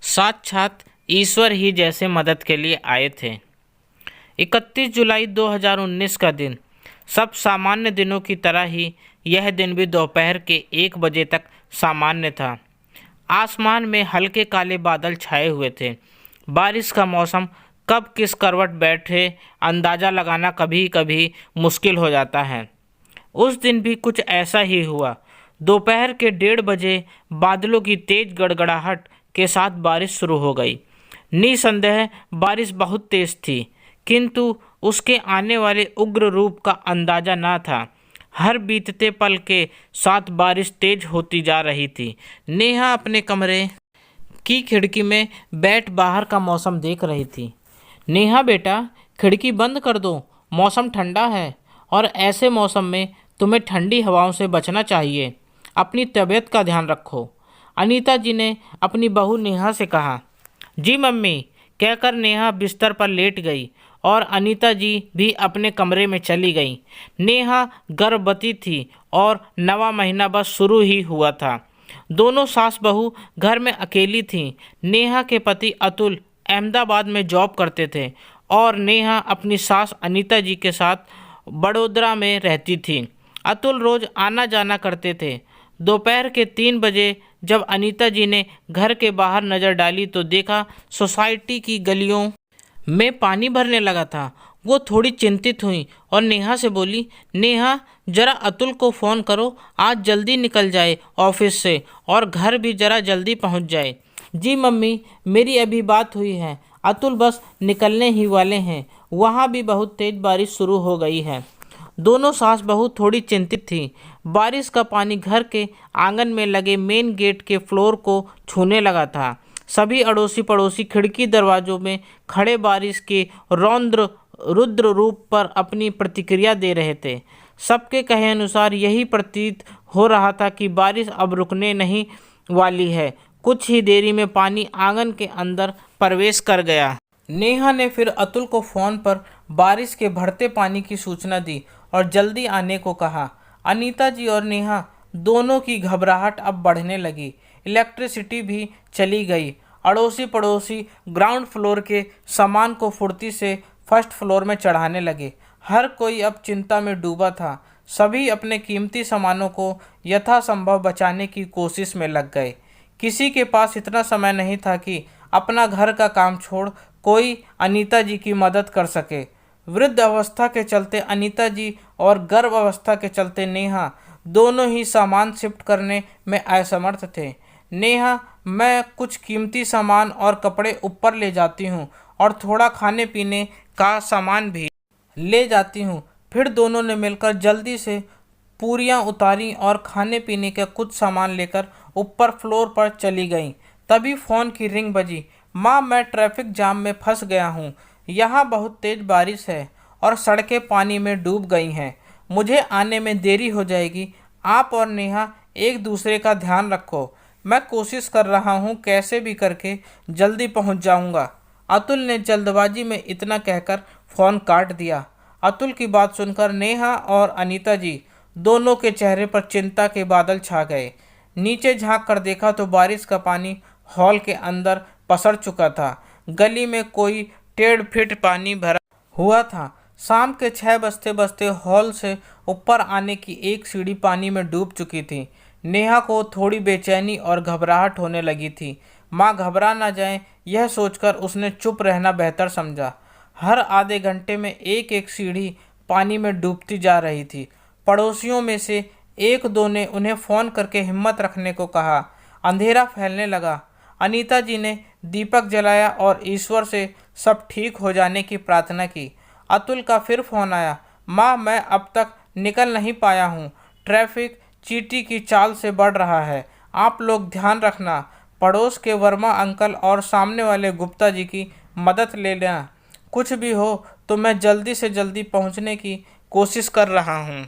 साक्षात ईश्वर ही जैसे मदद के लिए आए थे। 31 जुलाई 2019 का दिन सब सामान्य दिनों की तरह ही यह दिन भी दोपहर के 1 बजे तक सामान्य था। आसमान में हल्के काले बादल छाए हुए थे। बारिश का मौसम कब किस करवट बैठे अंदाज़ा लगाना कभी कभी मुश्किल हो जाता है। उस दिन भी कुछ ऐसा ही हुआ। दोपहर के 1:30 बजे बादलों की तेज गड़गड़ाहट के साथ बारिश शुरू हो गई। निसंदेह बारिश बहुत तेज थी, किंतु उसके आने वाले उग्र रूप का अंदाजा न था। हर बीतते पल के साथ बारिश तेज होती जा रही थी। नेहा अपने कमरे की खिड़की में बैठ बाहर का मौसम देख रही थी। नेहा बेटा, खिड़की बंद कर दो, मौसम ठंडा है और ऐसे मौसम में तुम्हें ठंडी हवाओं से बचना चाहिए। अपनी तबीयत का ध्यान रखो, अनीता जी ने अपनी बहू नेहा से कहा। जी मम्मी, कहकर नेहा बिस्तर पर लेट गई और अनीता जी भी अपने कमरे में चली गईं। नेहा गर्भवती थी और 9वां महीना बस शुरू ही हुआ था। दोनों सास बहू घर में अकेली थीं। नेहा के पति अतुल अहमदाबाद में जॉब करते थे और नेहा अपनी सास अनीता जी के साथ बड़ोदरा में रहती थी। अतुल रोज आना जाना करते थे। दोपहर के 3 बजे जब अनीता जी ने घर के बाहर नज़र डाली तो देखा सोसाइटी की गलियों में पानी भरने लगा था। वो थोड़ी चिंतित हुई और नेहा से बोली, नेहा जरा अतुल को फ़ोन करो, आज जल्दी निकल जाए ऑफिस से और घर भी जरा जल्दी पहुंच जाए। जी मम्मी, मेरी अभी बात हुई है, अतुल बस निकलने ही वाले हैं। वहाँ भी बहुत तेज़ बारिश शुरू हो गई है। दोनों सास बहू थोड़ी चिंतित थी। बारिश का पानी घर के आंगन में लगे मेन गेट के फ्लोर को छूने लगा था। सभी अड़ोसी पड़ोसी खिड़की दरवाजों में खड़े बारिश के रौद्र रुद्र रूप पर अपनी प्रतिक्रिया दे रहे थे। सबके कहे अनुसार यही प्रतीत हो रहा था कि बारिश अब रुकने नहीं वाली है। कुछ ही देरी में पानी आंगन के अंदर प्रवेश कर गया। नेहा ने फिर अतुल को फ़ोन पर बारिश के बढ़ते पानी की सूचना दी और जल्दी आने को कहा। अनीता जी और नेहा दोनों की घबराहट अब बढ़ने लगी। इलेक्ट्रिसिटी भी चली गई। अड़ोसी पड़ोसी ग्राउंड फ्लोर के सामान को फुर्ती से फर्स्ट फ्लोर में चढ़ाने लगे। हर कोई अब चिंता में डूबा था। सभी अपने कीमती सामानों को यथासंभव बचाने की कोशिश में लग गए। किसी के पास इतना समय नहीं था कि अपना घर का काम छोड़ कोई अनीता जी की मदद कर सके। वृद्ध अवस्था के चलते अनीता जी और गर्भ अवस्था के चलते नेहा दोनों ही सामान शिफ्ट करने में असमर्थ थे। नेहा, मैं कुछ कीमती सामान और कपड़े ऊपर ले जाती हूँ और थोड़ा खाने पीने का सामान भी ले जाती हूँ। फिर दोनों ने मिलकर जल्दी से पूरियाँ उतारी और खाने पीने का कुछ सामान लेकर ऊपर फ्लोर पर चली गईं। तभी फ़ोन की रिंग बजी। माँ, मैं ट्रैफिक जाम में फंस गया हूँ। यहाँ बहुत तेज़ बारिश है और सड़कें पानी में डूब गई हैं। मुझे आने में देरी हो जाएगी। आप और नेहा एक दूसरे का ध्यान रखो। मैं कोशिश कर रहा हूँ, कैसे भी करके जल्दी पहुँच जाऊँगा। अतुल ने जल्दबाजी में इतना कहकर फ़ोन काट दिया। अतुल की बात सुनकर नेहा और अनीता जी दोनों के चेहरे पर चिंता के बादल छा गए। नीचे झांक कर देखा तो बारिश का पानी हॉल के अंदर पसर चुका था। गली में कोई 1.5 फीट पानी भरा हुआ था। शाम के 6 बजते बजते हॉल से ऊपर आने की एक सीढ़ी पानी में डूब चुकी थी। नेहा को थोड़ी बेचैनी और घबराहट होने लगी थी। माँ घबरा ना जाए, यह सोचकर उसने चुप रहना बेहतर समझा। हर आधे घंटे में एक एक सीढ़ी पानी में डूबती जा रही थी। पड़ोसियों में से एक दो ने उन्हें फ़ोन करके हिम्मत रखने को कहा। अंधेरा फैलने लगा। अनीता जी ने दीपक जलाया और ईश्वर से सब ठीक हो जाने की प्रार्थना की। अतुल का फिर फ़ोन आया। माँ, मैं अब तक निकल नहीं पाया हूँ। ट्रैफिक चींटी की चाल से बढ़ रहा है। आप लोग ध्यान रखना। पड़ोस के वर्मा अंकल और सामने वाले गुप्ता जी की मदद ले लेना। कुछ भी हो तो मैं जल्दी से जल्दी पहुँचने की कोशिश कर रहा हूँ।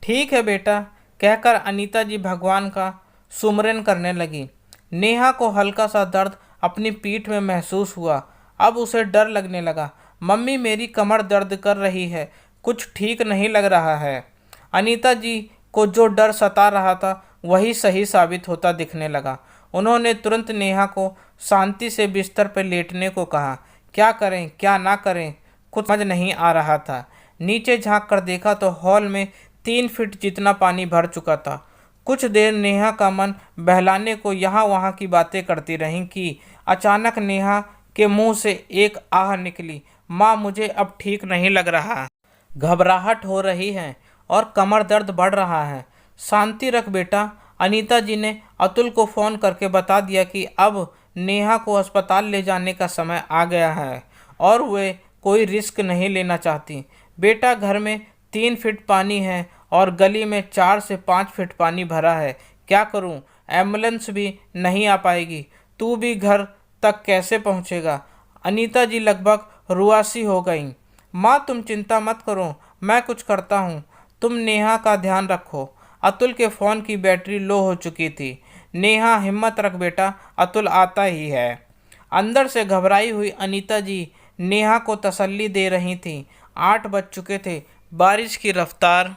ठीक है बेटा, कहकर अनीता जी भगवान का सुमरन करने लगी। नेहा को हल्का सा दर्द अपनी पीठ में महसूस हुआ। अब उसे डर लगने लगा। मम्मी, मेरी कमर दर्द कर रही है, कुछ ठीक नहीं लग रहा है। अनीता जी को जो डर सता रहा था वही सही साबित होता दिखने लगा। उन्होंने तुरंत नेहा को शांति से बिस्तर पर लेटने को कहा। क्या करें क्या ना करें कुछ समझ नहीं आ रहा था। नीचे झांक कर देखा तो हॉल में 3 फीट जितना पानी भर चुका था। कुछ देर नेहा का मन बहलाने को यहाँ वहाँ की बातें करती रही कि अचानक नेहा के मुंह से एक आह निकली। माँ, मुझे अब ठीक नहीं लग रहा, घबराहट हो रही है और कमर दर्द बढ़ रहा है। शांति रख बेटा। अनीता जी ने अतुल को फ़ोन करके बता दिया कि अब नेहा को अस्पताल ले जाने का समय आ गया है और वे कोई रिस्क नहीं लेना चाहती। बेटा, घर में 3 फीट पानी है और गली में 4 से 5 फीट पानी भरा है। क्या करूं? एम्बुलेंस भी नहीं आ पाएगी। तू भी घर तक कैसे पहुंचेगा? अनीता जी लगभग रुआसी हो गईं। माँ, तुम चिंता मत करो, मैं कुछ करता हूँ। तुम नेहा का ध्यान रखो। अतुल के फ़ोन की बैटरी लो हो चुकी थी। नेहा, हिम्मत रख बेटा, अतुल आता ही है। अंदर से घबराई हुई अनीता जी नेहा को तसल्ली दे रही थीं। 8 बज चुके थे। बारिश की रफ्तार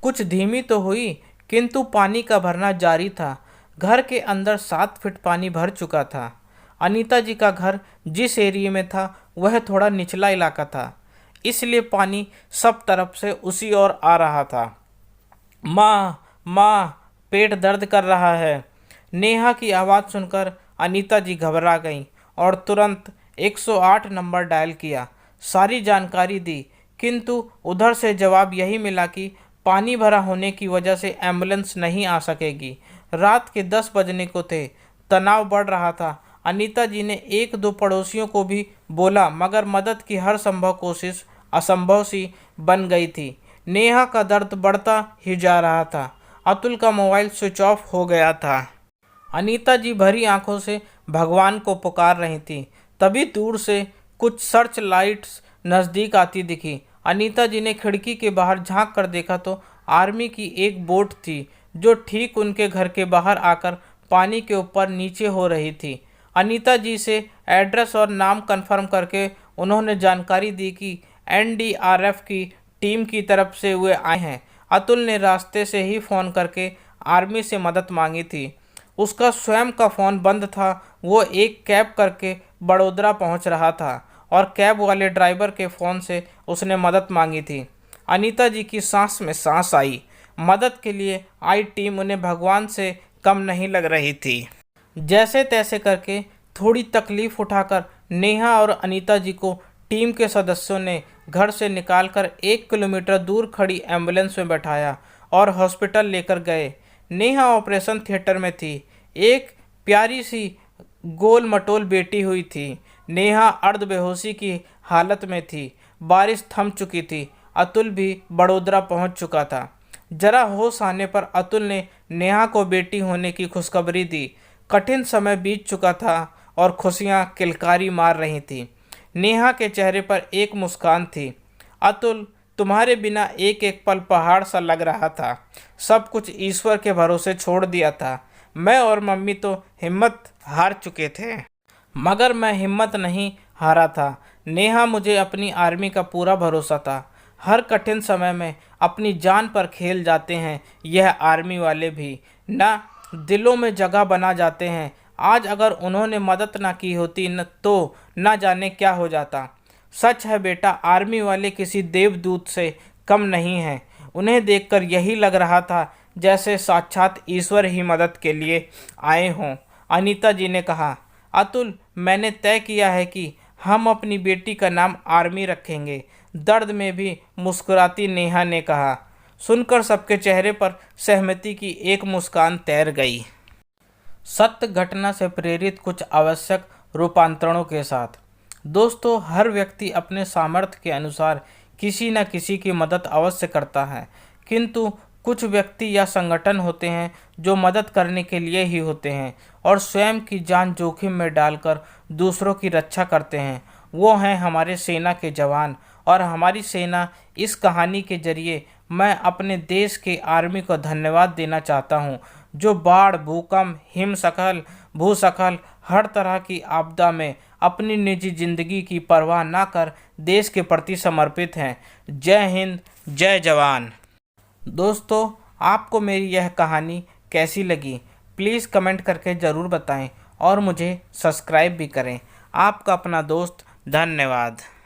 कुछ धीमी तो हुई, किंतु पानी का भरना जारी था। घर के अंदर 7 फीट पानी भर चुका था। अनीता जी का घर जिस एरिया में था वह थोड़ा निचला इलाका था, इसलिए पानी सब तरफ से उसी ओर आ रहा था। माँ, माँ, पेट दर्द कर रहा है। नेहा की आवाज़ सुनकर अनीता जी घबरा गईं और तुरंत 108 नंबर डायल किया। सारी जानकारी दी, किंतु उधर से जवाब यही मिला कि पानी भरा होने की वजह से एम्बुलेंस नहीं आ सकेगी। रात के 10 बजने को थे। तनाव बढ़ रहा था। अनीता जी ने 1-2 पड़ोसियों को भी बोला, मगर मदद की हर संभव कोशिश असंभव सी बन गई थी। नेहा का दर्द बढ़ता ही जा रहा था। अतुल का मोबाइल स्विच ऑफ हो गया था। अनीता जी भरी आंखों से भगवान को पुकार रही थी। तभी दूर से कुछ सर्च लाइट्स नज़दीक आती दिखी। अनीता जी ने खिड़की के बाहर झांक कर देखा तो आर्मी की एक बोट थी जो ठीक उनके घर के बाहर आकर पानी के ऊपर नीचे हो रही थी। अनीता जी से एड्रेस और नाम कंफर्म करके उन्होंने जानकारी दी कि एनडीआरएफ की टीम की तरफ से वे आए हैं। अतुल ने रास्ते से ही फ़ोन करके आर्मी से मदद मांगी थी। उसका स्वयं का फ़ोन बंद था। वो एक कैब करके बड़ोदरा पहुंच रहा था और कैब वाले ड्राइवर के फ़ोन से उसने मदद मांगी थी। अनीता जी की सांस में सांस आई। मदद के लिए आई टीम उन्हें भगवान से कम नहीं लग रही थी। जैसे तैसे करके थोड़ी तकलीफ उठाकर नेहा और अनीता जी को टीम के सदस्यों ने घर से निकालकर 1 किलोमीटर दूर खड़ी एम्बुलेंस में बैठाया और हॉस्पिटल लेकर गए। नेहा ऑपरेशन थिएटर में थी। एक प्यारी सी गोल मटोल बेटी हुई थी। नेहा अर्ध बेहोशी की हालत में थी। बारिश थम चुकी थी। अतुल भी बड़ोदरा पहुंच चुका था। जरा होश आने पर अतुल ने नेहा को बेटी होने की खुशखबरी दी। कठिन समय बीत चुका था और खुशियां किलकारी मार रही थी। नेहा के चेहरे पर एक मुस्कान थी। अतुल, तुम्हारे बिना एक एक पल पहाड़ सा लग रहा था। सब कुछ ईश्वर के भरोसे छोड़ दिया था। मैं और मम्मी तो हिम्मत हार चुके थे, मगर मैं हिम्मत नहीं हारा था। नेहा, मुझे अपनी आर्मी का पूरा भरोसा था। हर कठिन समय में अपनी जान पर खेल जाते हैं यह आर्मी वाले भी, ना दिलों में जगह बना जाते हैं। आज अगर उन्होंने मदद ना की होती न तो ना जाने क्या हो जाता। सच है बेटा, आर्मी वाले किसी देवदूत से कम नहीं हैं। उन्हें देखकर यही लग रहा था जैसे साक्षात ईश्वर ही मदद के लिए आए हों। अनीता जी ने कहा, अतुल, मैंने तय किया है कि हम अपनी बेटी का नाम आर्मी रखेंगे। दर्द में भी मुस्कुराती नेहा ने कहा। सुनकर सबके चेहरे पर सहमति की एक मुस्कान तैर गई। सत्य घटना से प्रेरित कुछ आवश्यक रूपांतरणों के साथ। दोस्तों, हर व्यक्ति अपने सामर्थ्य के अनुसार किसी न किसी की मदद अवश्य करता है, किंतु कुछ व्यक्ति या संगठन होते हैं जो मदद करने के लिए ही होते हैं और स्वयं की जान जोखिम में डालकर दूसरों की रक्षा करते हैं। वो हैं हमारे सेना के जवान। और हमारी सेना इस कहानी के जरिए मैं अपने देश के आर्मी को धन्यवाद देना चाहता हूँ, जो बाढ़, भूकंप, हिमस्खलन, भूस्खलन, हर तरह की आपदा में अपनी निजी जिंदगी की परवाह न कर देश के प्रति समर्पित हैं। जय हिंद, जय जवान। दोस्तों, आपको मेरी यह कहानी कैसी लगी? प्लीज़ कमेंट करके ज़रूर बताएं और मुझे सब्सक्राइब भी करें। आपका अपना दोस्त, धन्यवाद।